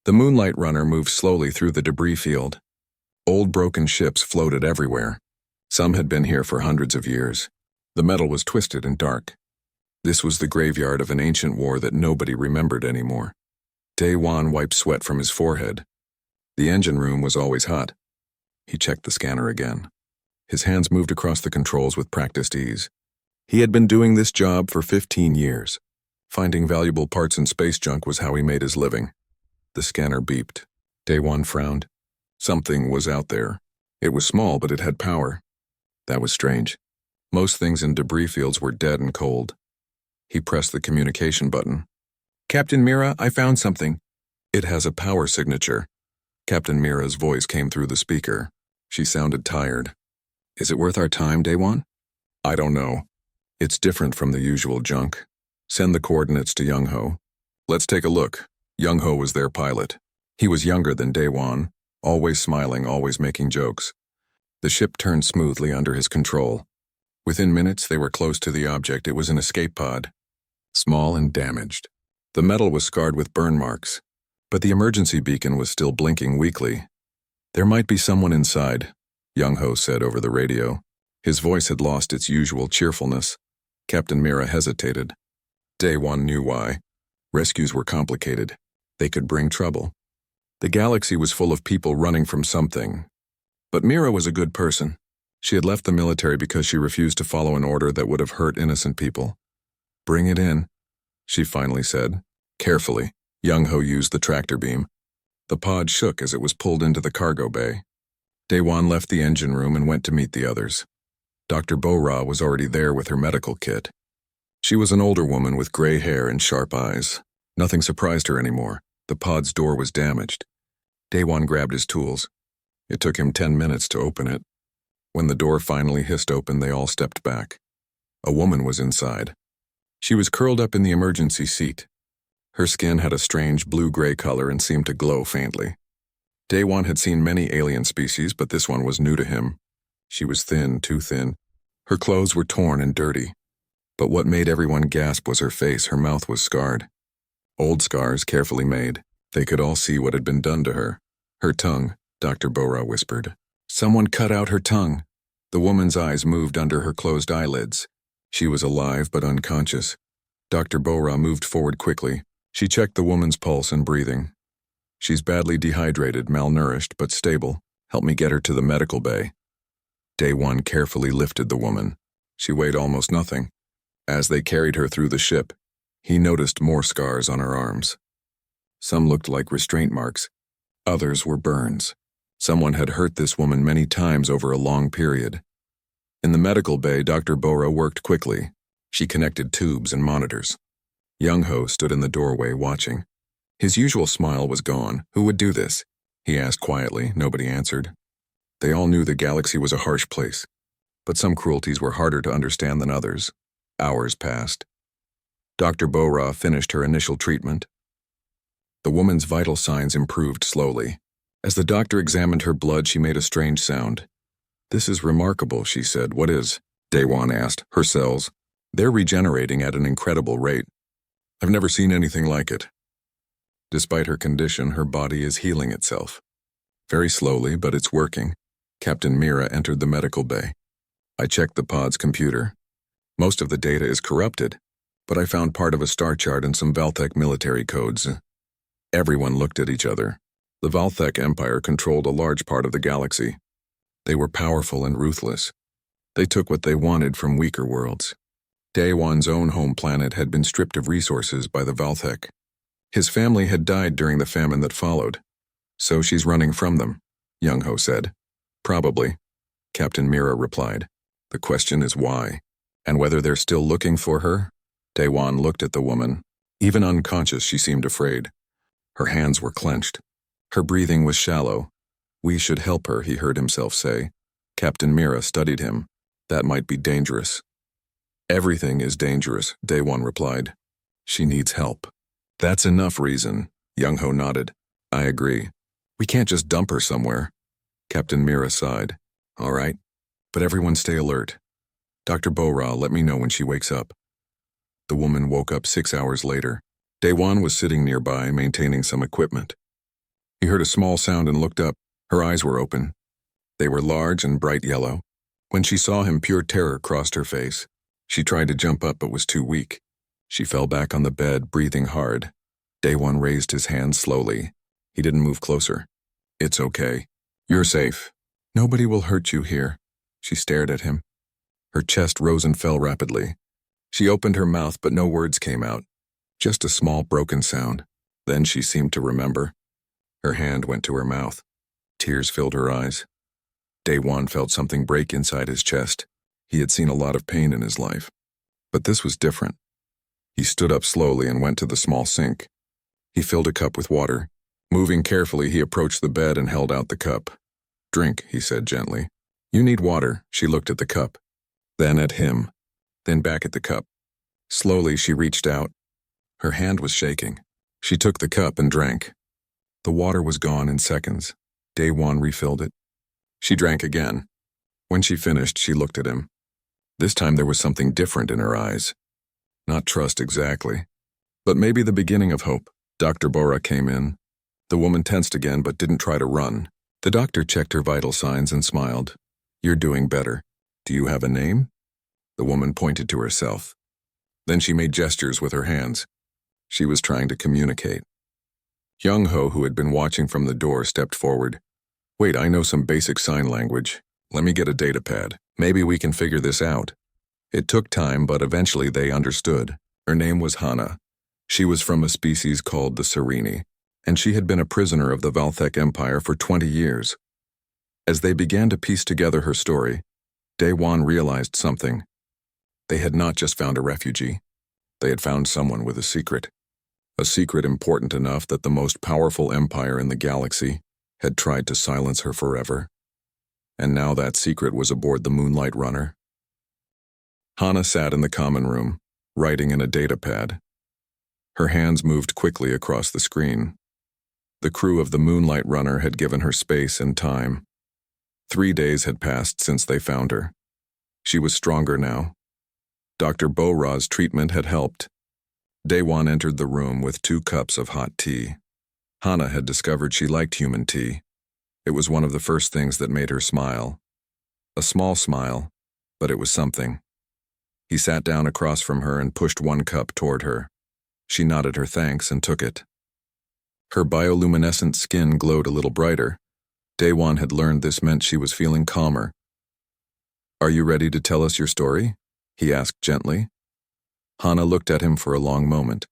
The Moonlight Runner moved slowly through the debris field. Old broken ships floated everywhere. Some had been here for hundreds of years. The metal was twisted and dark. This was the graveyard of an ancient war that nobody remembered anymore. Daewon wiped sweat from his forehead. The engine room was always hot. He checked the scanner again. His hands moved across the controls with practiced ease. He had been doing this job for 15 years. Finding valuable parts in space junk was how he made his living. The scanner beeped. Daewon frowned. Something was out there. It was small, but it had power. That was strange. Most things in debris fields were dead and cold. He pressed the communication button. "Captain Mira, I found something." "It has a power signature." Captain Mira's voice came through the speaker. She sounded tired. "Is it worth our time, Daewon?" "I don't know. It's different from the usual junk. Send the coordinates to Young-ho. Let's take a look." Young-ho was their pilot. He was younger than Daewon, always smiling, always making jokes. The ship turned smoothly under his control. Within minutes, they were close to the object. It was an escape pod. Small and damaged. The metal was scarred with burn marks, but the emergency beacon was still blinking weakly. "There might be someone inside," Young-ho said over the radio. His voice had lost its usual cheerfulness. Captain Mira hesitated. Daewon knew why. Rescues were complicated. They could bring trouble. The galaxy was full of people running from something. But Mira was a good person. She had left the military because she refused to follow an order that would have hurt innocent people. "Bring it in," she finally said. Carefully, Young-ho used the tractor beam. The pod shook as it was pulled into the cargo bay. Daewon left the engine room and went to meet the others. Dr. Bo-Ra was already there with her medical kit. She was an older woman with gray hair and sharp eyes. Nothing surprised her anymore. The pod's door was damaged. Daewon grabbed his tools. It took him 10 minutes to open it. When the door finally hissed open, they all stepped back. A woman was inside. She was curled up in the emergency seat. Her skin had a strange blue-gray color and seemed to glow faintly. Daewon had seen many alien species, but this one was new to him. She was thin, too thin. Her clothes were torn and dirty. But what made everyone gasp was her face. Her mouth was scarred. Old scars, carefully made. They could all see what had been done to her. Her tongue, Dr. Bo-Ra whispered. "Someone cut out her tongue." The woman's eyes moved under her closed eyelids. She was alive but unconscious. Dr. Bo-Ra moved forward quickly. She checked the woman's pulse and breathing. "She's badly dehydrated, malnourished, but stable. Help me get her to the medical bay." Daewon carefully lifted the woman. She weighed almost nothing. As they carried her through the ship, he noticed more scars on her arms. Some looked like restraint marks. Others were burns. Someone had hurt this woman many times over a long period. In the medical bay, Dr. Bo-Ra worked quickly. She connected tubes and monitors. Young-ho stood in the doorway watching. His usual smile was gone. "Who would do this?" he asked quietly. Nobody answered. They all knew the galaxy was a harsh place, but some cruelties were harder to understand than others. Hours passed. Dr. Bo-Ra finished her initial treatment. The woman's vital signs improved slowly. As the doctor examined her blood, she made a strange sound. "This is remarkable," she said. "What is?" Daewon asked. "Her cells. They're regenerating at an incredible rate. I've never seen anything like it." Despite her condition, her body is healing itself. Very slowly, but it's working. Captain Mira entered the medical bay. I checked the pod's computer. Most of the data is corrupted, but I found part of a star chart and some Valthek military codes. Everyone looked at each other. The Valthek Empire controlled a large part of the galaxy. They were powerful and ruthless. They took what they wanted from weaker worlds. Daewon's own home planet had been stripped of resources by the Valthek. His family had died during the famine that followed. "So she's running from them," Young-ho said. "Probably," Captain Mira replied. "The question is why, and whether they're still looking for her." Daewon looked at the woman. Even unconscious, she seemed afraid. Her hands were clenched. Her breathing was shallow. "We should help her," he heard himself say. Captain Mira studied him. "That might be dangerous." "Everything is dangerous," Daewon replied. "She needs help." "That's enough reason," Young-ho nodded. "I agree. We can't just dump her somewhere." Captain Mira sighed. "All right, but everyone stay alert. Dr. Bo-Ra, let me know when she wakes up." The woman woke up 6 hours later. Daewon was sitting nearby, maintaining some equipment. He heard a small sound and looked up. Her eyes were open. They were large and bright yellow. When she saw him, pure terror crossed her face. She tried to jump up but was too weak. She fell back on the bed, breathing hard. Day One raised his hand slowly. He didn't move closer. "It's okay. You're safe. Nobody will hurt you here." She stared at him. Her chest rose and fell rapidly. She opened her mouth, but no words came out. Just a small broken sound. Then she seemed to remember. Her hand went to her mouth. Tears filled her eyes. Day One felt something break inside his chest. He had seen a lot of pain in his life. But this was different. He stood up slowly and went to the small sink. He filled a cup with water. Moving carefully, he approached the bed and held out the cup. "Drink," he said gently. "You need water." She looked at the cup, then at him, then back at the cup. Slowly, she reached out. Her hand was shaking. She took the cup and drank. The water was gone in seconds. Day One refilled it. She drank again. When she finished, she looked at him. This time there was something different in her eyes. Not trust exactly, but maybe the beginning of hope. Dr. Bora came in. The woman tensed again but didn't try to run. The doctor checked her vital signs and smiled. "You're doing better. Do you have a name?" The woman pointed to herself. Then she made gestures with her hands. She was trying to communicate. Young Ho, who had been watching from the door, stepped forward. "Wait, I know some basic sign language. Let me get a data pad. Maybe we can figure this out." It took time, but eventually they understood. Her name was Hana. She was from a species called the Serini, and she had been a prisoner of the Valthek Empire for 20 years. As they began to piece together her story, Day One realized something. They had not just found a refugee. They had found someone with a secret. A secret important enough that the most powerful empire in the galaxy had tried to silence her forever. And now that secret was aboard the Moonlight Runner. Hana sat in the common room, writing in a data pad. Her hands moved quickly across the screen. The crew of the Moonlight Runner had given her space and time. 3 days had passed since they found her. She was stronger now. Dr. Bora's treatment had helped. Day One entered the room with 2 cups of hot tea. Hana had discovered she liked human tea. It was one of the first things that made her smile. A small smile, but it was something. He sat down across from her and pushed 1 cup toward her. She nodded her thanks and took it. Her bioluminescent skin glowed a little brighter. Day One had learned this meant she was feeling calmer. "Are you ready to tell us your story?" he asked gently. Hana looked at him for a long moment.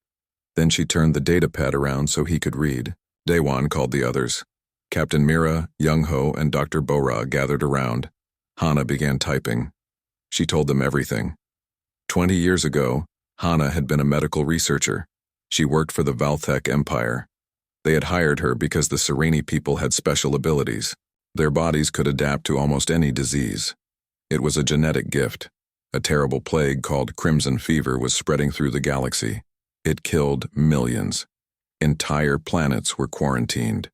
Then she turned the data pad around so he could read. Day One called the others. Captain Mira, Young Ho, and Dr. Bora gathered around. Hana began typing. She told them everything. 20 years ago, Hana had been a medical researcher. She worked for the Valthek Empire. They had hired her because the Serini people had special abilities. Their bodies could adapt to almost any disease. It was a genetic gift. A terrible plague called Crimson Fever was spreading through the galaxy. It killed millions. Entire planets were quarantined.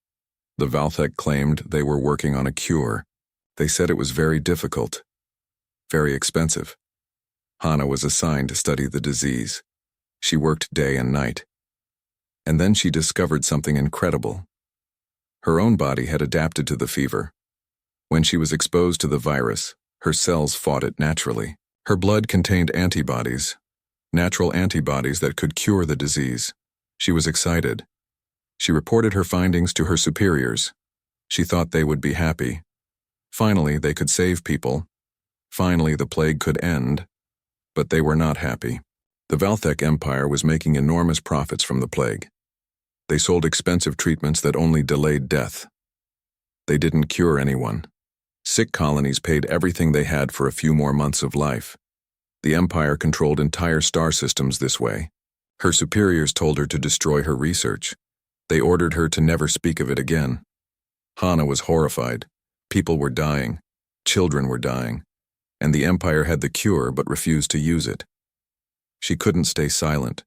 The Valthek claimed they were working on a cure. They said it was very difficult, very expensive. Hana was assigned to study the disease. She worked day and night. And then she discovered something incredible. Her own body had adapted to the fever. When she was exposed to the virus, her cells fought it naturally. Her blood contained antibodies, natural antibodies that could cure the disease. She was excited. She reported her findings to her superiors. She thought they would be happy. Finally, they could save people. Finally, the plague could end. But they were not happy. The Valthek Empire was making enormous profits from the plague. They sold expensive treatments that only delayed death. They didn't cure anyone. Sick colonies paid everything they had for a few more months of life. The Empire controlled entire star systems this way. Her superiors told her to destroy her research. They ordered her to never speak of it again. Hana was horrified. People were dying. Children were dying. And the Empire had the cure but refused to use it. She couldn't stay silent.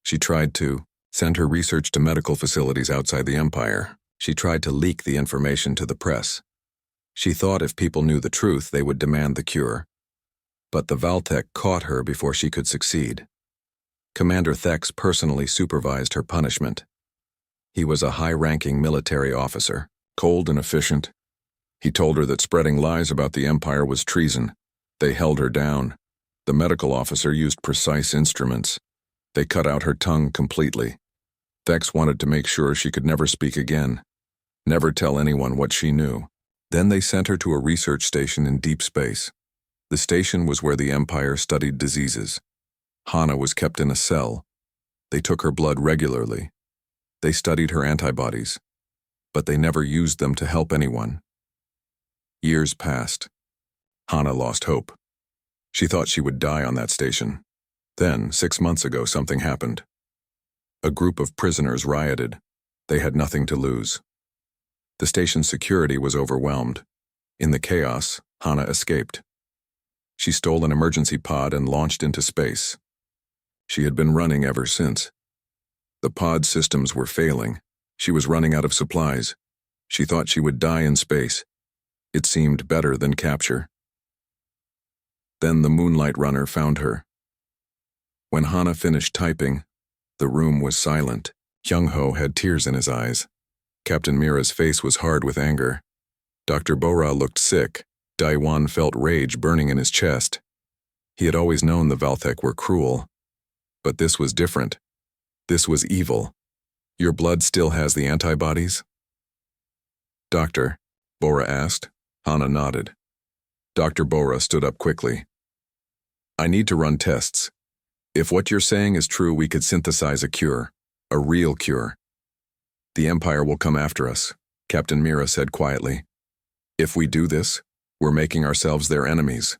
She tried to send her research to medical facilities outside the Empire. She tried to leak the information to the press. She thought if people knew the truth, they would demand the cure. But the Valthek caught her before she could succeed. Commander Thex personally supervised her punishment. He was a high-ranking military officer, cold and efficient. He told her that spreading lies about the Empire was treason. They held her down. The medical officer used precise instruments. They cut out her tongue completely. Thex wanted to make sure she could never speak again, never tell anyone what she knew. Then they sent her to a research station in deep space. The station was where the Empire studied diseases. Hana was kept in a cell. They took her blood regularly. They studied her antibodies, but they never used them to help anyone. Years passed. Hana lost hope. She thought she would die on that station. Then, 6 months ago, something happened. A group of prisoners rioted. They had nothing to lose. The station's security was overwhelmed. In the chaos, Hana escaped. She stole an emergency pod and launched into space. She had been running ever since. The pod systems were failing. She was running out of supplies. She thought she would die in space. It seemed better than capture. Then the Moonlight Runner found her. When Hana finished typing, the room was silent. Young-ho had tears in his eyes. Captain Mira's face was hard with anger. Dr. Bora looked sick. Daiwan felt rage burning in his chest. He had always known the Valthek were cruel. But this was different. This was evil. Your blood still has the antibodies? Doctor, Bora asked. Hana nodded. Dr. Bora stood up quickly. I need to run tests. If what you're saying is true, we could synthesize a cure. A real cure. The Empire will come after us, Captain Mira said quietly. If we do this, we're making ourselves their enemies.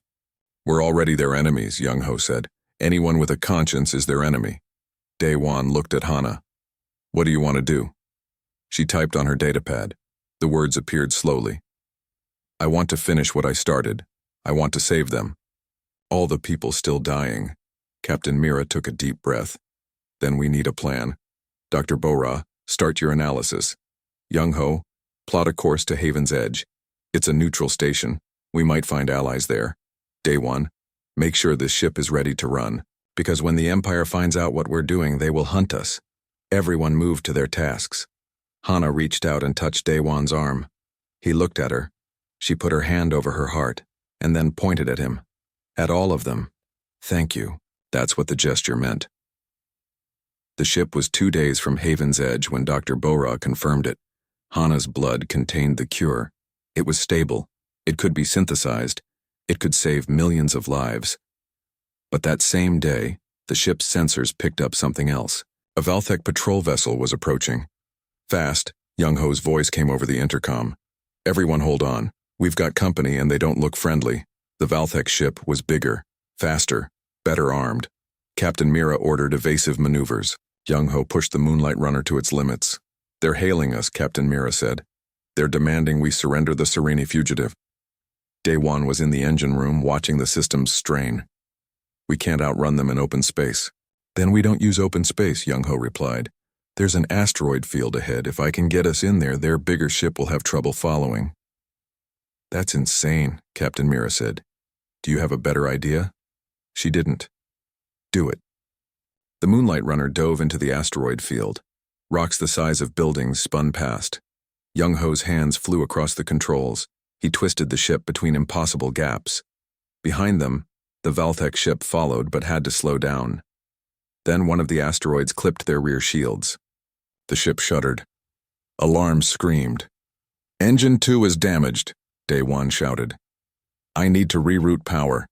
We're already their enemies, Young-ho said. Anyone with a conscience is their enemy. Daewon looked at Hana. What do you want to do? She typed on her datapad. The words appeared slowly. I want to finish what I started. I want to save them. All the people still dying. Captain Mira took a deep breath. Then we need a plan. Dr. Bora, start your analysis. Young-ho, plot a course to Haven's Edge. It's a neutral station. We might find allies there. Daewon, make sure this ship is ready to run, because when the Empire finds out what we're doing, they will hunt us. Everyone moved to their tasks. Hana reached out and touched Daewon's arm. He looked at her. She put her hand over her heart, and then pointed at him. At all of them. Thank you. That's what the gesture meant. The ship was 2 days from Haven's Edge when Dr. Bora confirmed it. Hana's blood contained the cure. It was stable. It could be synthesized. It could save millions of lives. But that same day, the ship's sensors picked up something else. A Valthek patrol vessel was approaching. Fast, Young-ho's voice came over the intercom. Everyone hold on. We've got company and they don't look friendly. The Valthek ship was bigger, faster, better armed. Captain Mira ordered evasive maneuvers. Young-ho pushed the Moonlight Runner to its limits. They're hailing us, Captain Mira said. They're demanding we surrender the Sereni fugitive. Daewon was in the engine room watching the systems strain. We can't outrun them in open space. Then we don't use open space, Young-ho replied. There's an asteroid field ahead. If I can get us in there, their bigger ship will have trouble following. That's insane, Captain Mira said. Do you have a better idea? She didn't. Do it. The Moonlight Runner dove into the asteroid field. Rocks the size of buildings spun past. Young-ho's hands flew across the controls. He twisted the ship between impossible gaps. Behind them, the Valthek ship followed but had to slow down. Then one of the asteroids clipped their rear shields. The ship shuddered. Alarms screamed. Engine 2 is damaged, Daewon shouted. I need to reroute power.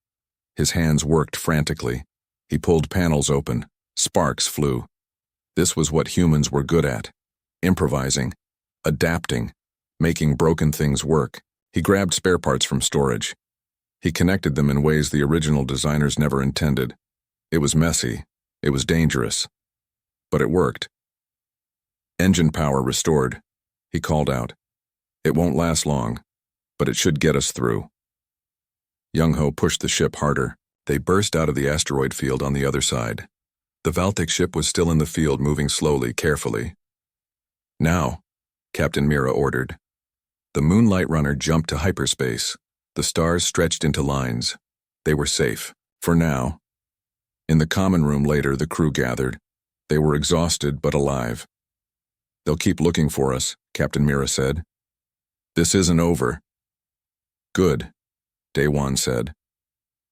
His hands worked frantically. He pulled panels open. Sparks flew. This was what humans were good at. Improvising. Adapting. Making broken things work. He grabbed spare parts from storage. He connected them in ways the original designers never intended. It was messy. It was dangerous. But it worked. Engine power restored. He called out. It won't last long, but it should get us through. Young-ho pushed the ship harder. They burst out of the asteroid field on the other side. The Valthek ship was still in the field, moving slowly, carefully. Now, Captain Mira ordered. The Moonlight Runner jumped to hyperspace. The stars stretched into lines. They were safe, for now. In the common room later, the crew gathered. They were exhausted but alive. They'll keep looking for us, Captain Mira said. This isn't over. Good, Day-Wan said.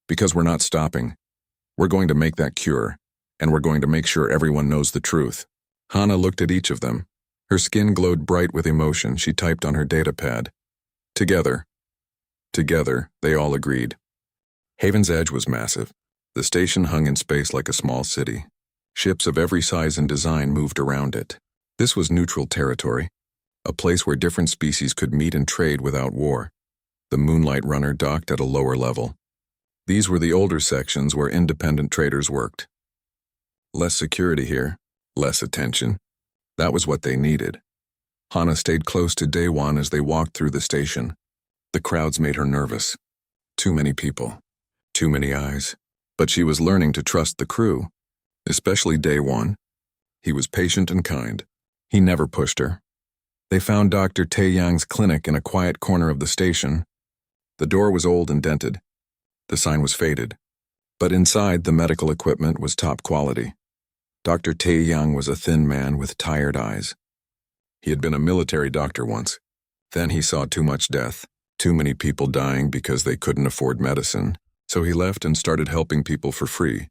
Because we're not stopping. We're going to make that cure, and we're going to make sure everyone knows the truth. Hana looked at each of them. Her skin glowed bright with emotion. She typed on her datapad. Together. Together, they all agreed. Haven's Edge was massive. The station hung in space like a small city. Ships of every size and design moved around it. This was neutral territory, a place where different species could meet and trade without war. The Moonlight Runner docked at a lower level. These were the older sections where independent traders worked. Less security here, less attention. That was what they needed. Hana stayed close to Day-Wan as they walked through the station. The crowds made her nervous. Too many people. Too many eyes. But she was learning to trust the crew, especially Day-Wan. He was patient and kind. He never pushed her. They found Dr. Taeyang's clinic in a quiet corner of the station. The door was old and dented. The sign was faded. But inside, the medical equipment was top quality. Dr. Taeyang was a thin man with tired eyes. He had been a military doctor once. Then he saw too much death, too many people dying because they couldn't afford medicine. So he left and started helping people for free.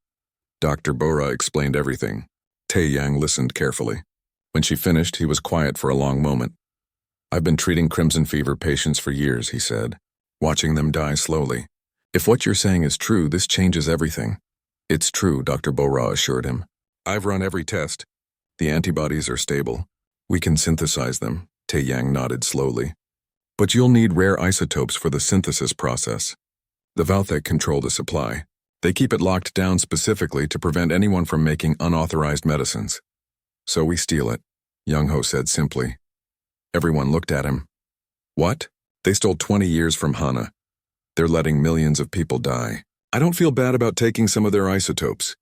Dr. Bora explained everything. Taeyang listened carefully. When she finished, he was quiet for a long moment. I've been treating crimson fever patients for years, he said, watching them die slowly. If what you're saying is true, this changes everything. It's true, Dr. Bora assured him. I've run every test. The antibodies are stable. We can synthesize them, Taeyang nodded slowly. But you'll need rare isotopes for the synthesis process. The Valthek control the supply. They keep it locked down specifically to prevent anyone from making unauthorized medicines. So we steal it, Young-ho said simply. Everyone looked at him. What? They stole 20 years from Hana. They're letting millions of people die. I don't feel bad about taking some of their isotopes.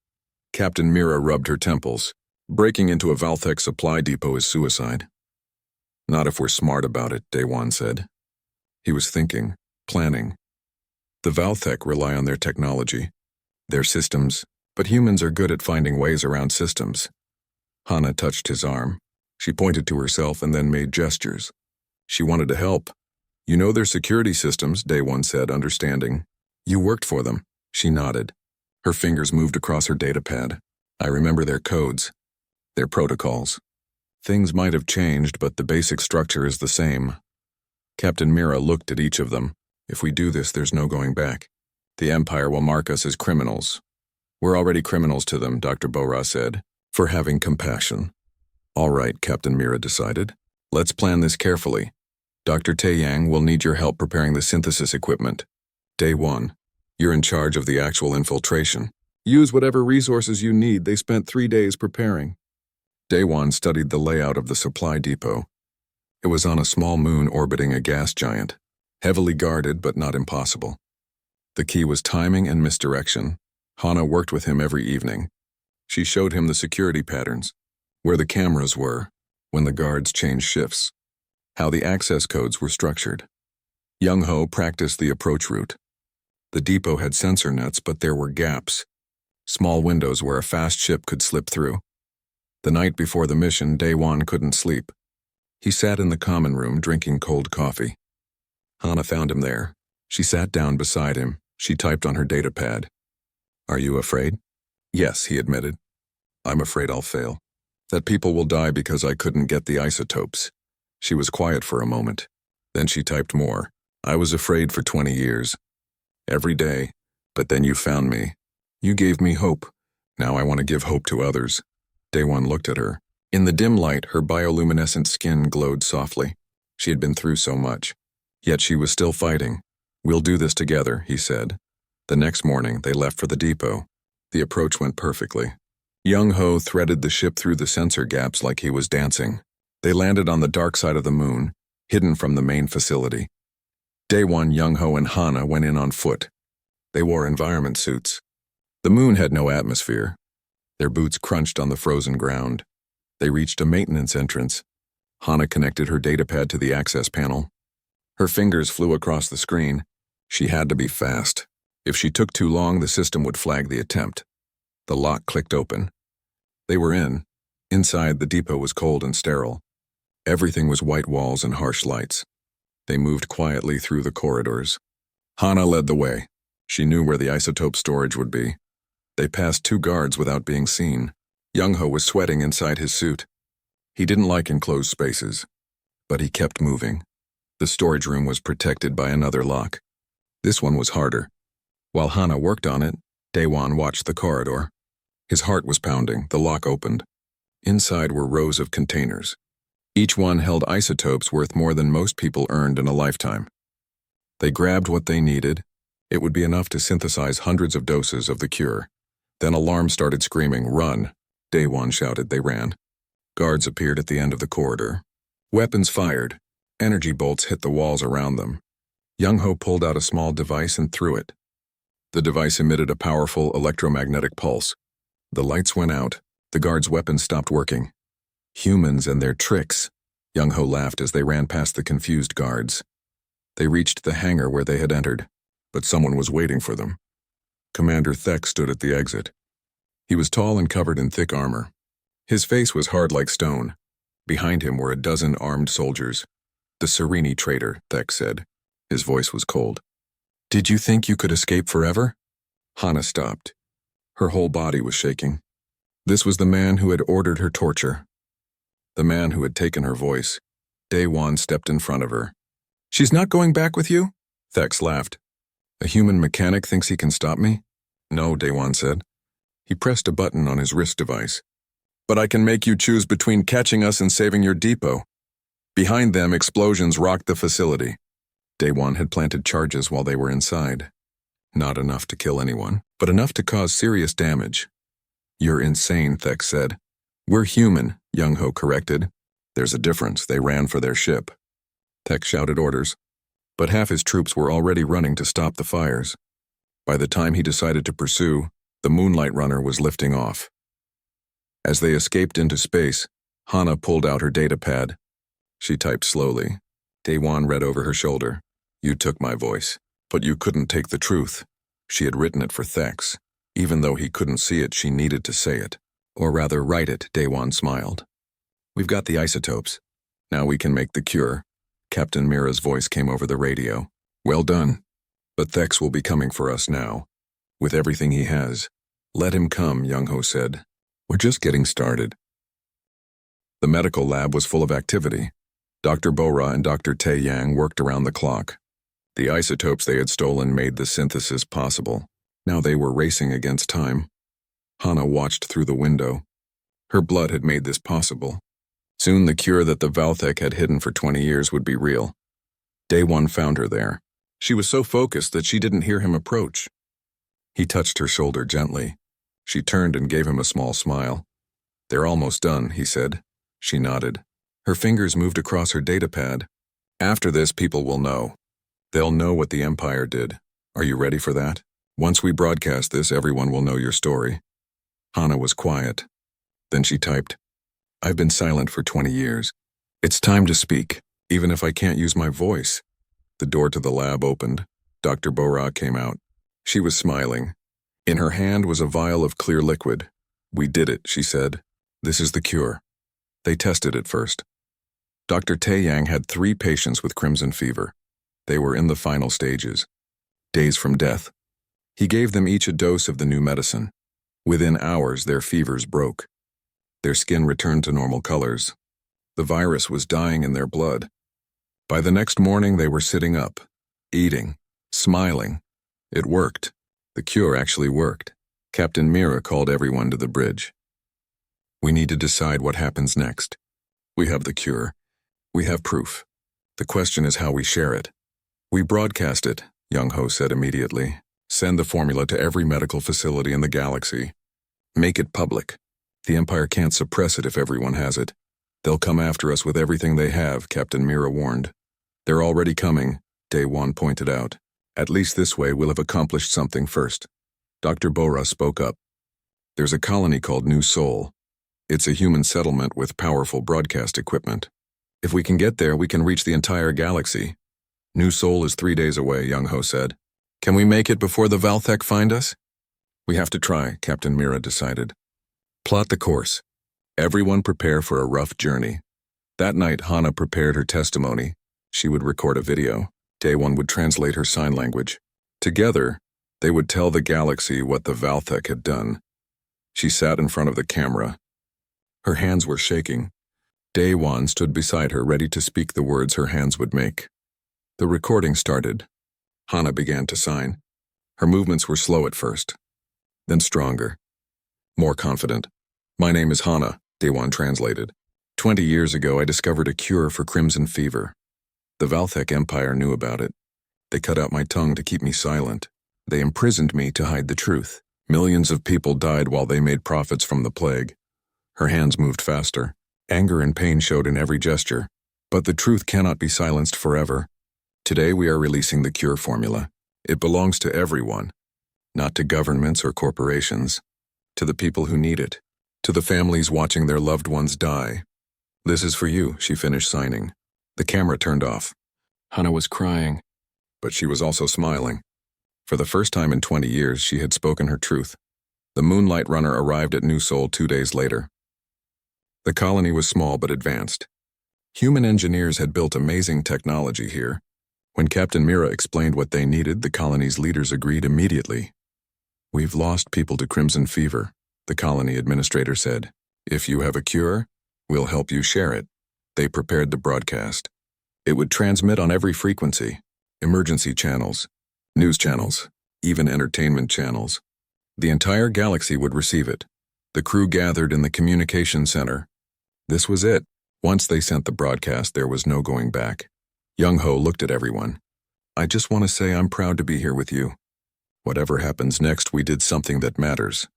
Captain Mira rubbed her temples. Breaking into a Valthek supply depot is suicide. Not if we're smart about it, Day-Wan said. He was thinking, planning. The Valthek rely on their technology, their systems, but humans are good at finding ways around systems. Hana touched his arm. She pointed to herself and then made gestures. She wanted to help. You know their security systems, Day-Wan said, understanding. You worked for them. She nodded. Her fingers moved across her datapad. I remember their codes, their protocols. Things might have changed, but the basic structure is the same. Captain Mira looked at each of them. If we do this, there's no going back. The Empire will mark us as criminals. We're already criminals to them, Dr. Bora said, for having compassion. All right, Captain Mira decided. Let's plan this carefully. Dr. Taeyang will need your help preparing the synthesis equipment. Day 1. You're in charge of the actual infiltration. Use whatever resources you need. They spent 3 days preparing. Day 1 studied the layout of the supply depot. It was on a small moon orbiting a gas giant. Heavily guarded, but not impossible. The key was timing and misdirection. Hana worked with him every evening. She showed him the security patterns, where the cameras were, when the guards changed shifts, how the access codes were structured. Young-ho practiced the approach route. The depot had sensor nets, but there were gaps, small windows where a fast ship could slip through. The night before the mission, Day-Wan couldn't sleep. He sat in the common room drinking cold coffee. Hana found him there. She sat down beside him. She typed on her datapad. Are you afraid? Yes, he admitted. I'm afraid I'll fail. That people will die because I couldn't get the isotopes. She was quiet for a moment. Then she typed more. I was afraid for 20 years. Every day. But then you found me. You gave me hope. Now I want to give hope to others. Day-Wan looked at her. In the dim light, her bioluminescent skin glowed softly. She had been through so much. Yet she was still fighting. We'll do this together, he said. The next morning, they left for the depot. The approach went perfectly. Young-ho threaded the ship through the sensor gaps like he was dancing. They landed on the dark side of the moon, hidden from the main facility. Day 1, Young-ho and Hana went in on foot. They wore environment suits. The moon had no atmosphere. Their boots crunched on the frozen ground. They reached a maintenance entrance. Hana connected her datapad to the access panel. Her fingers flew across the screen. She had to be fast. If she took too long, the system would flag the attempt. The lock clicked open. They were in. Inside, the depot was cold and sterile. Everything was white walls and harsh lights. They moved quietly through the corridors. Hana led the way. She knew where the isotope storage would be. They passed 2 guards without being seen. Young-ho was sweating inside his suit. He didn't like enclosed spaces, but he kept moving. The storage room was protected by another lock. This one was harder. While Hana worked on it, Daewon watched the corridor. His heart was pounding. The lock opened. Inside were rows of containers. Each one held isotopes worth more than most people earned in a lifetime. They grabbed what they needed. It would be enough to synthesize hundreds of doses of the cure. Then alarms started screaming, "Run!" Daewon shouted. They ran. Guards appeared at the end of the corridor. Weapons fired. Energy bolts hit the walls around them. Young-ho pulled out a small device and threw it. The device emitted a powerful electromagnetic pulse. The lights went out. The guards' weapons stopped working. Humans and their tricks. Young-ho laughed as they ran past the confused guards. They reached the hangar where they had entered, but someone was waiting for them. Commander Thek stood at the exit. He was tall and covered in thick armor. His face was hard like stone. Behind him were a dozen armed soldiers. "The Serini traitor," Thek said. His voice was cold. "Did you think you could escape forever?" Hana stopped. Her whole body was shaking. This was the man who had ordered her torture. The man who had taken her voice. Daewon stepped in front of her. "She's not going back with you?" Thex laughed. "A human mechanic thinks he can stop me?" "No," Daewon said. He pressed a button on his wrist device. "But I can make you choose between catching us and saving your depot." Behind them, explosions rocked the facility. Daewon had planted charges while they were inside. Not enough to kill anyone, but enough to cause serious damage. "You're insane," Thex said. "We're human," Young-ho corrected. "There's a difference. They ran for their ship." Thex shouted orders. But half his troops were already running to stop the fires. By the time he decided to pursue, the Moonlight Runner was lifting off. As they escaped into space, Hana pulled out her datapad. She typed slowly. Daewon read over her shoulder. "You took my voice, but you couldn't take the truth." She had written it for Thex. Even though he couldn't see it, she needed to say it. Or rather, write it, Daewon smiled. "We've got the isotopes. Now we can make the cure." Captain Mira's voice came over the radio. "Well done. But Thex will be coming for us now. With everything he has. Let him come," Young-ho said. "We're just getting started." The medical lab was full of activity. Dr. Bora and Dr. Tae Yang worked around the clock. The isotopes they had stolen made the synthesis possible. Now they were racing against time. Hana watched through the window. Her blood had made this possible. Soon the cure that the Valthek had hidden for 20 years would be real. Daewon found her there. She was so focused that she didn't hear him approach. He touched her shoulder gently. She turned and gave him a small smile. "They're almost done," he said. She nodded. Her fingers moved across her datapad. "After this, people will know. They'll know what the Empire did. Are you ready for that? Once we broadcast this, everyone will know your story." Hana was quiet. Then she typed, "I've been silent for 20 years. It's time to speak, even if I can't use my voice." The door to the lab opened. Dr. Bora came out. She was smiling. In her hand was a vial of clear liquid. "We did it," she said. "This is the cure." They tested it first. Dr. Tae Yang had 3 patients with crimson fever. They were in the final stages. Days from death. He gave them each a dose of the new medicine. Within hours, their fevers broke. Their skin returned to normal colors. The virus was dying in their blood. By the next morning, they were sitting up, eating, smiling. It worked. The cure actually worked. Captain Mira called everyone to the bridge. "We need to decide what happens next. We have the cure. We have proof. The question is how we share it." "We broadcast it," Young-ho said immediately. "Send the formula to every medical facility in the galaxy. Make it public. The Empire can't suppress it if everyone has it. They'll come after us with everything they have," Captain Mira warned. "They're already coming," Daewon pointed out. "At least this way we'll have accomplished something first." Dr. Bora spoke up. "There's a colony called New Sol. It's a human settlement with powerful broadcast equipment. If we can get there, we can reach the entire galaxy." "New Sol is 3 days away," Young-ho said. "Can we make it before the Valthek find us?" "We have to try," Captain Mira decided. "Plot the course. Everyone prepare for a rough journey. That night, Hana prepared her testimony. She would record a video. Day One would translate her sign language. Together, they would tell the galaxy what the Valthek had done. She sat in front of the camera. Her hands were shaking. Day One stood beside her, ready to speak the words her hands would make. The recording started. Hana began to sign. Her movements were slow at first, then stronger, more confident. "My name is Hana," Day One translated. 20 years ago, I discovered a cure for crimson fever. The Valthek Empire knew about it. They cut out my tongue to keep me silent. They imprisoned me to hide the truth. Millions of people died while they made profits from the plague. Her hands moved faster. Anger and pain showed in every gesture. But the truth cannot be silenced forever. Today we are releasing the cure formula. It belongs to everyone, not to governments or corporations, to the people who need it, to the families watching their loved ones die. "This is for you," she finished signing. The camera turned off. Hana was crying, but she was also smiling. For the first time in 20 years, she had spoken her truth. The Moonlight Runner arrived at New Sol 2 days later. The colony was small but advanced. Human engineers had built amazing technology here. When Captain Mira explained what they needed, the colony's leaders agreed immediately. "We've lost people to crimson fever," the colony administrator said. "If you have a cure, we'll help you share it." They prepared the broadcast. It would transmit on every frequency: emergency channels, news channels, even entertainment channels. The entire galaxy would receive it. The crew gathered in the communication center. This was it. Once they sent the broadcast, there was no going back. Young Ho looked at everyone. "I just want to say I'm proud to be here with you. Whatever happens next, we did something that matters.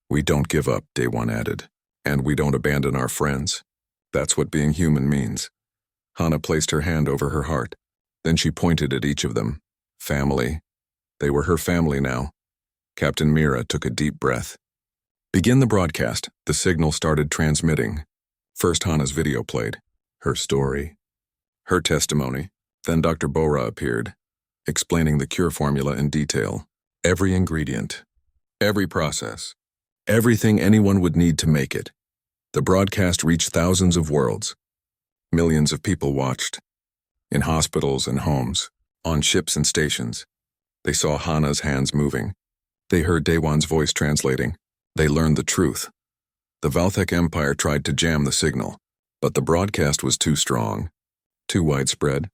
We don't give up," Day One added. "And we don't abandon our friends. That's what being human means." Hana placed her hand over her heart. Then she pointed at each of them. Family. They were her family now. Captain Mira took a deep breath. "Begin the broadcast." The signal started transmitting. First Hana's video played. Her story. Her testimony. Then Dr. Bora appeared, explaining the cure formula in detail. Every ingredient. Every process. Everything anyone would need to make it. The broadcast reached thousands of worlds. Millions of people watched. In hospitals and homes. On ships and stations. They saw Hana's hands moving. They heard Daewon's voice translating. They learned the truth. The Valthek Empire tried to jam the signal, but the broadcast was too strong, too widespread,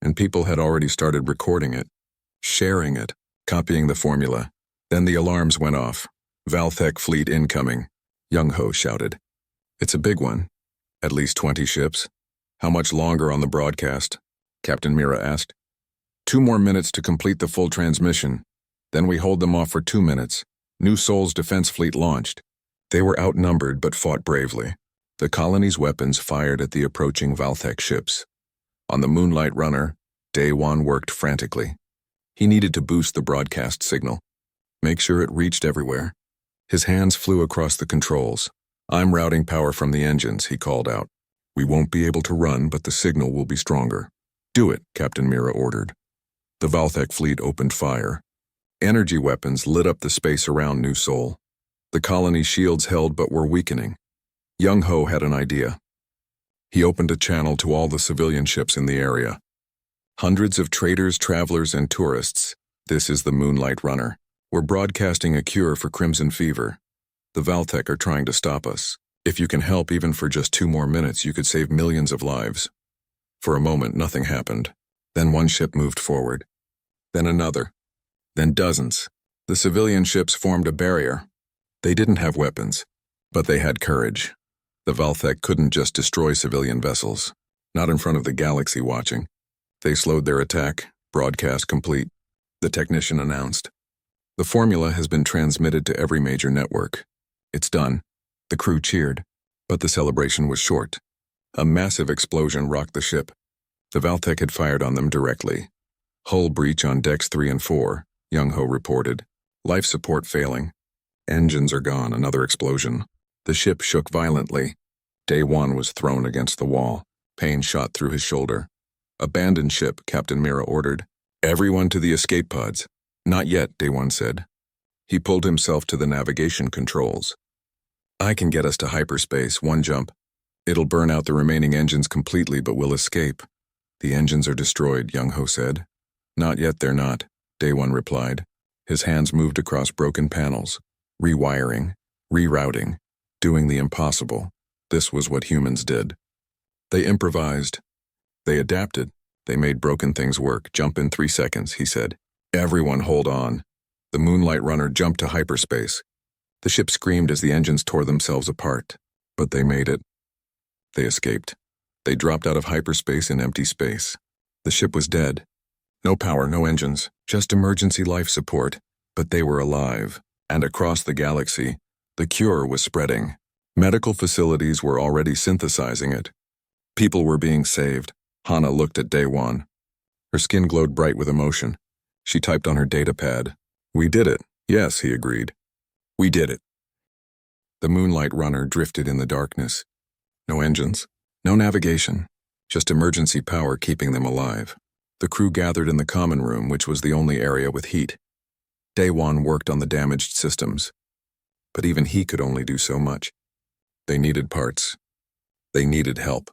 and people had already started recording it, sharing it, copying the formula. Then the alarms went off. "Valthek fleet incoming," Young Ho shouted. "It's a big one. At least 20 ships." "How much longer on the broadcast?" Captain Mira asked. 2 more minutes to complete the full transmission. Then we hold them off for 2 minutes. New Sol's defense fleet launched. They were outnumbered but fought bravely. The colony's weapons fired at the approaching Valthek ships. On the Moonlight Runner, Day One worked frantically. He needed to boost the broadcast signal. Make sure it reached everywhere. His hands flew across the controls. "I'm routing power from the engines," he called out. "We won't be able to run, but the signal will be stronger." "Do it," Captain Mira ordered. The Valthek fleet opened fire. Energy weapons lit up the space around New Sol. The colony's shields held but were weakening. Young Ho had an idea. He opened a channel to all the civilian ships in the area. Hundreds of traders, travelers, and tourists. This is the Moonlight Runner. We're broadcasting a cure for crimson fever. The Valthek are trying to stop us. If you can help even for just 2 more minutes, you could save millions of lives. For a moment, nothing happened. Then one ship moved forward. Then another. Then dozens. The civilian ships formed a barrier. They didn't have weapons, but they had courage. The Valthek couldn't just destroy civilian vessels, not in front of the galaxy watching. They slowed their attack. Broadcast complete. The technician announced. "The formula has been transmitted to every major network. It's done." The crew cheered, but the celebration was short. A massive explosion rocked the ship. The Valthek had fired on them directly. "Hull breach on decks 3 and 4, Young Ho reported. "Life support failing. Engines are gone." Another explosion. The ship shook violently. Day One was thrown against the wall. Pain shot through his shoulder. "Abandon ship," Captain Mira ordered. "Everyone to the escape pods." "Not yet," Day One said. He pulled himself to the navigation controls. "I can get us to hyperspace, 1 jump." It'll burn out the remaining engines completely, but we'll escape. The engines are destroyed, Young-ho said. Not yet, they're not, Dae-won replied. His hands moved across broken panels, rewiring, rerouting, doing the impossible. This was what humans did. They improvised. They adapted. They made broken things work. Jump in 3 seconds, he said. Everyone hold on. The Moonlight Runner jumped to hyperspace. The ship screamed as the engines tore themselves apart. But they made it. They escaped. They dropped out of hyperspace in empty space. The ship was dead. No power, no engines, just emergency life support. But they were alive. And across the galaxy, the cure was spreading. Medical facilities were already synthesizing it. People were being saved. Hana looked at Dae-won. Her skin glowed bright with emotion. She typed on her datapad. We did it. Yes, he agreed. We did it. The Moonlight Runner drifted in the darkness. No engines, no navigation, just emergency power keeping them alive. The crew gathered in the common room, which was the only area with heat. Dae-won worked on the damaged systems. But even he could only do so much. They needed parts. They needed help.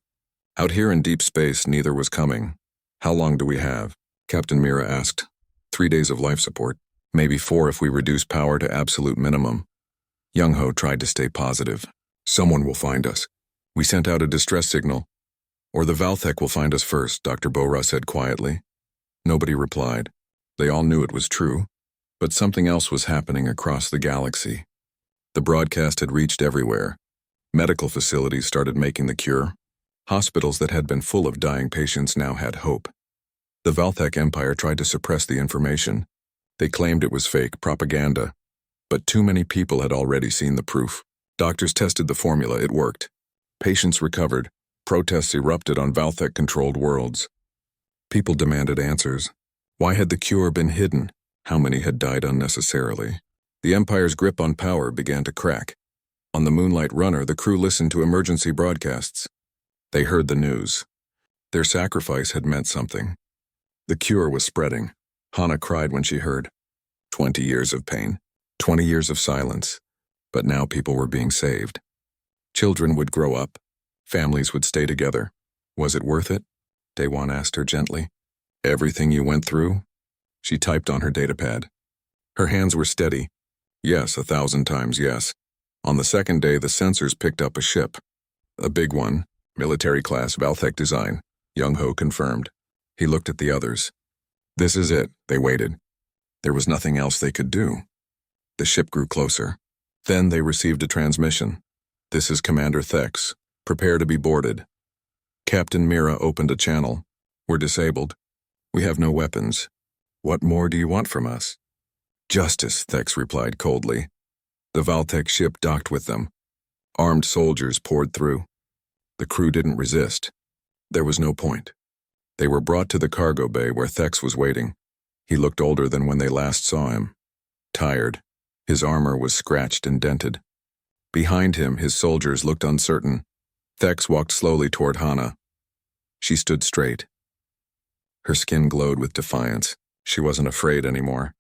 Out here in deep space, neither was coming. How long do we have? Captain Mira asked. 3 days of life support. Maybe 4 if we reduce power to absolute minimum. Young-ho tried to stay positive. Someone will find us. We sent out a distress signal. Or the Valthek will find us first, Dr. Bora said quietly. Nobody replied. They all knew it was true. But something else was happening across the galaxy. The broadcast had reached everywhere. Medical facilities started making the cure. Hospitals that had been full of dying patients now had hope. The Valthek Empire tried to suppress the information. They claimed it was fake propaganda. But too many people had already seen the proof. Doctors tested the formula, it worked. Patients recovered. Protests erupted on Valthek-controlled worlds. People demanded answers. Why had the cure been hidden? How many had died unnecessarily? The Empire's grip on power began to crack. On the Moonlight Runner, the crew listened to emergency broadcasts. They heard the news. Their sacrifice had meant something. The cure was spreading. Hana cried when she heard. 20 years of pain. 20 years of silence. But now people were being saved. Children would grow up. Families would stay together. Was it worth it? Dae-won asked her gently. Everything you went through? She typed on her datapad. Her hands were steady. Yes, 1,000 times yes. On the second day, the sensors picked up a ship. A big one, military-class Valthek design, Young-ho confirmed. He looked at the others. This is it, they waited. There was nothing else they could do. The ship grew closer. Then they received a transmission. This is Commander Thex. Prepare to be boarded. Captain Mira opened a channel. We're disabled. We have no weapons. What more do you want from us? Justice, Thex replied coldly. The Valthek ship docked with them. Armed soldiers poured through. The crew didn't resist. There was no point. They were brought to the cargo bay where Thex was waiting. He looked older than when they last saw him. Tired. His armor was scratched and dented. Behind him, his soldiers looked uncertain. Thex walked slowly toward Hana. She stood straight. Her skin glowed with defiance. She wasn't afraid anymore.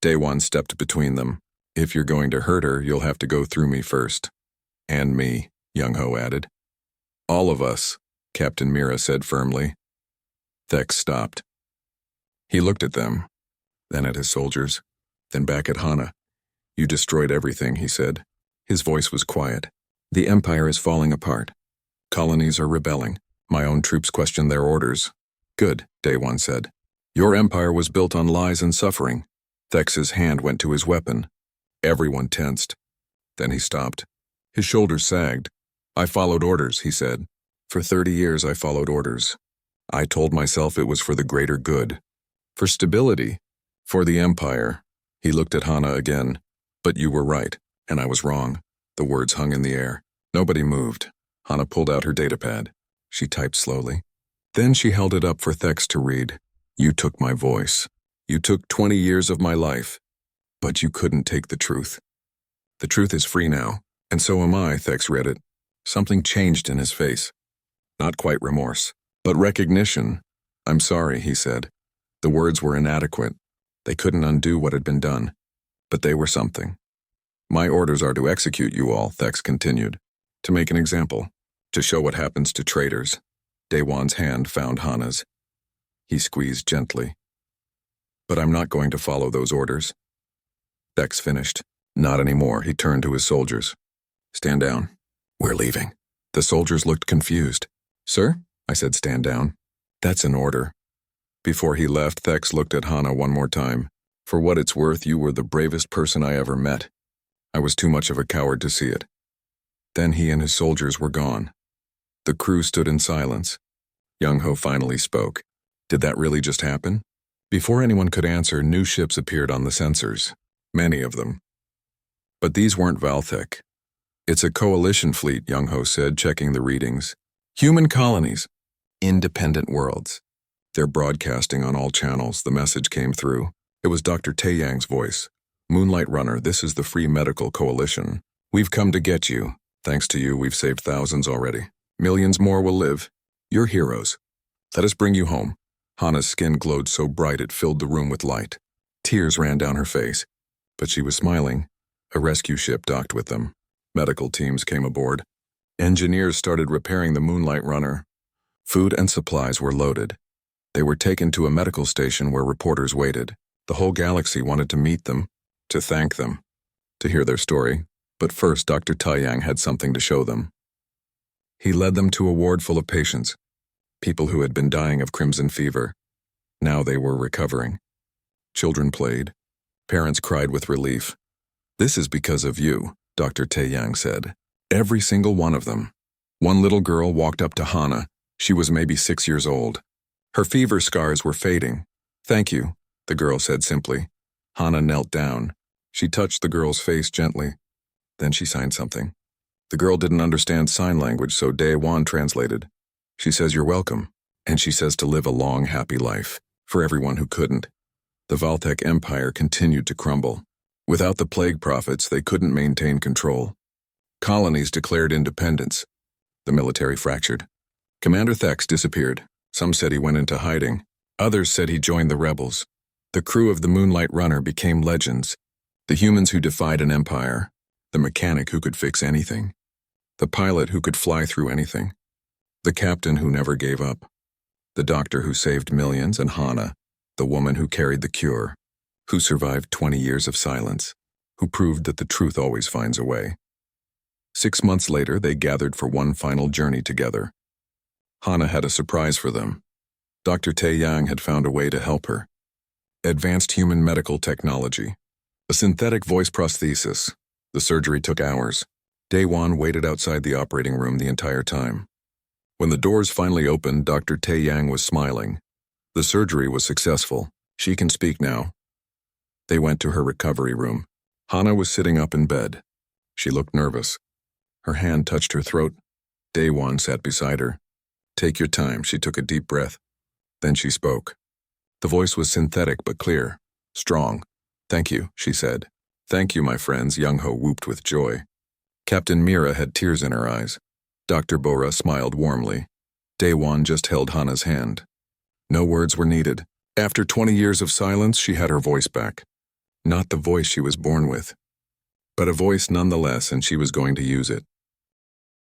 Dae-won stepped between them. If you're going to hurt her, you'll have to go through me first. And me, Young-ho added. All of us, Captain Mira said firmly. Thex stopped. He looked at them, then at his soldiers, then back at Hana. You destroyed everything, he said. His voice was quiet. The Empire is falling apart. Colonies are rebelling. My own troops question their orders. Good, Dae-won said. Your empire was built on lies and suffering. Thex's hand went to his weapon. Everyone tensed. Then he stopped. His shoulders sagged. I followed orders, he said. For 30 years I followed orders. I told myself it was for the greater good. For stability. For the Empire. He looked at Hana again. But you were right, and I was wrong. The words hung in the air. Nobody moved. Hana pulled out her datapad. She typed slowly. Then she held it up for Thex to read. You took my voice. You took 20 years of my life. But you couldn't take the truth. The truth is free now, and so am I, Thex read it. Something changed in his face. Not quite remorse, but recognition. I'm sorry, he said. The words were inadequate. They couldn't undo what had been done. But they were something. My orders are to execute you all, Thex continued. To make an example. To show what happens to traitors. Daewon's hand found Hana's. He squeezed gently. But I'm not going to follow those orders. Thex finished. Not anymore. He turned to his soldiers. Stand down. We're leaving. The soldiers looked confused. Sir? I said stand down. That's an order. Before he left, Thex looked at Hana one more time. For what it's worth, you were the bravest person I ever met. I was too much of a coward to see it. Then he and his soldiers were gone. The crew stood in silence. Young-ho finally spoke. Did that really just happen? Before anyone could answer, new ships appeared on the sensors. Many of them. But these weren't Valthek. It's a coalition fleet, Young-ho said, checking the readings. Human colonies. Independent worlds. They're broadcasting on all channels. The message came through. It was Dr. Taeyang's voice. Moonlight Runner, this is the Free Medical Coalition. We've come to get you. Thanks to you, we've saved thousands already. Millions more will live. You're heroes. Let us bring you home. Hana's skin glowed so bright it filled the room with light. Tears ran down her face. But she was smiling. A rescue ship docked with them. Medical teams came aboard. Engineers started repairing the Moonlight Runner. Food and supplies were loaded. They were taken to a medical station where reporters waited. The whole galaxy wanted to meet them, to thank them, to hear their story. But first, Dr. Taeyang had something to show them. He led them to a ward full of patients, people who had been dying of crimson fever. Now they were recovering. Children played. Parents cried with relief. This is because of you, Dr. Taeyang said. Every single one of them. One little girl walked up to Hana. She was maybe 6 years old. Her fever scars were fading. Thank you, the girl said simply. Hana knelt down. She touched the girl's face gently. Then she signed something. The girl didn't understand sign language, so Daewon translated. She says you're welcome, and she says to live a long, happy life, for everyone who couldn't. The Valthek Empire continued to crumble. Without the plague prophets, they couldn't maintain control. Colonies declared independence. The military fractured. Commander Thex disappeared. Some said he went into hiding. Others said he joined the rebels. The crew of the Moonlight Runner became legends. The humans who defied an empire. The mechanic who could fix anything. The pilot who could fly through anything. The captain who never gave up. The doctor who saved millions, and Hana, the woman who carried the cure, who survived 20 years of silence, who proved that the truth always finds a way. 6 months later, they gathered for one final journey together. Hana had a surprise for them. Dr. Taeyang had found a way to help her. Advanced human medical technology. A synthetic voice prosthesis. The surgery took hours. Daewon waited outside the operating room the entire time. When the doors finally opened, Dr. Taeyang was smiling. The surgery was successful. She can speak now. They went to her recovery room. Hana was sitting up in bed. She looked nervous. Her hand touched her throat. Daewon sat beside her. Take your time, she took a deep breath. Then she spoke. The voice was synthetic but clear, strong. Thank you, she said. Thank you, my friends, Young-ho whooped with joy. Captain Mira had tears in her eyes. Dr. Bora smiled warmly. Daewon just held Hana's hand. No words were needed. After 20 years of silence, she had her voice back. Not the voice she was born with, but a voice nonetheless, and she was going to use it.